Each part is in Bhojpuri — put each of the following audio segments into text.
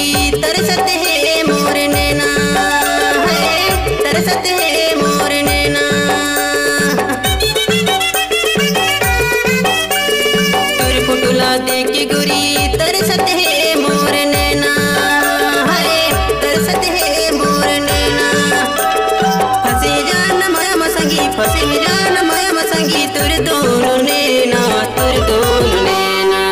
गोरी तरसत है मोर नैना है, तरसत है मोर नैना। तोर फोटोला देख के गोरी तरसत है मोर नैना है, तरसत है मोर नैना। फंसे जान माया मसंगी, फंसे जान माया मसंगी तोर दोनों नैना, तोर दोनों नैना।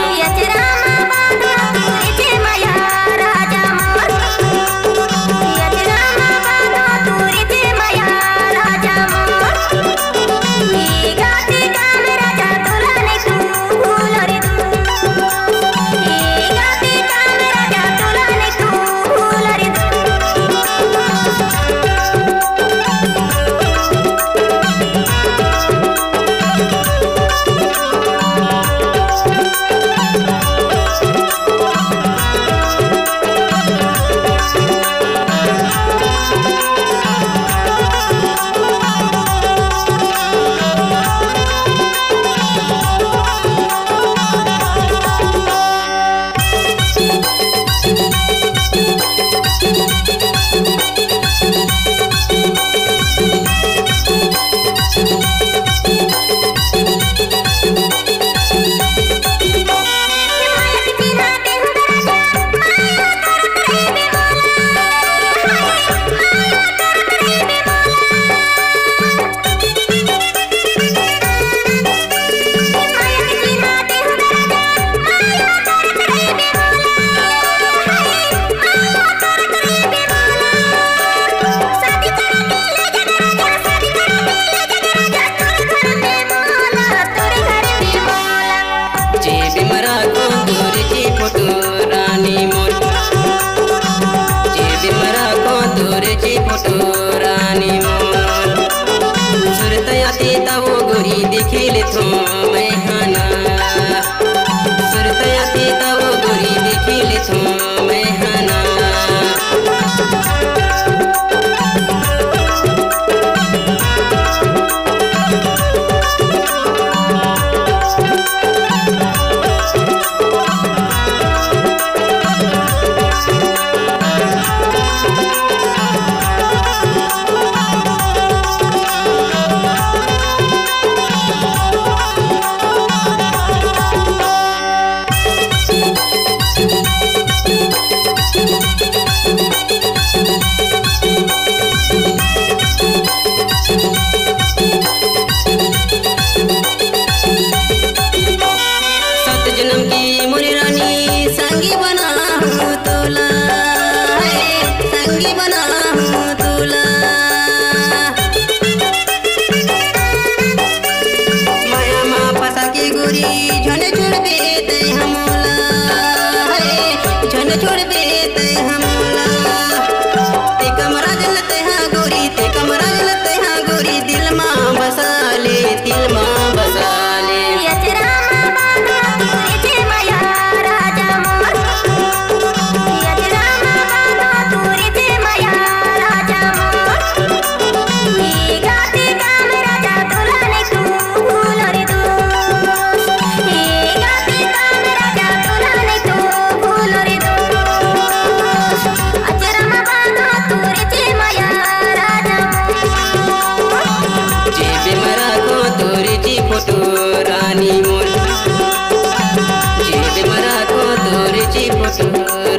देखिले तो मैं हना सुरतयाती तब गोरी देखिले तो मैं हना। छोड़ देते हमला ते कमरा जलते हाँ गोरी, ते कमरा जलते हाँ गोरी दिल माँ बसा ले, दिल माँ बसा ले।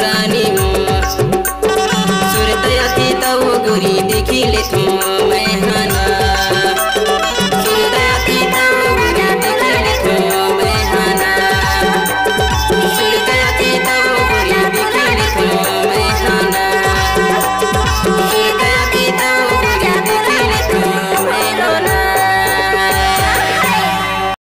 रानी मोर सुरतयाती तब गोरी देखिले तो मैं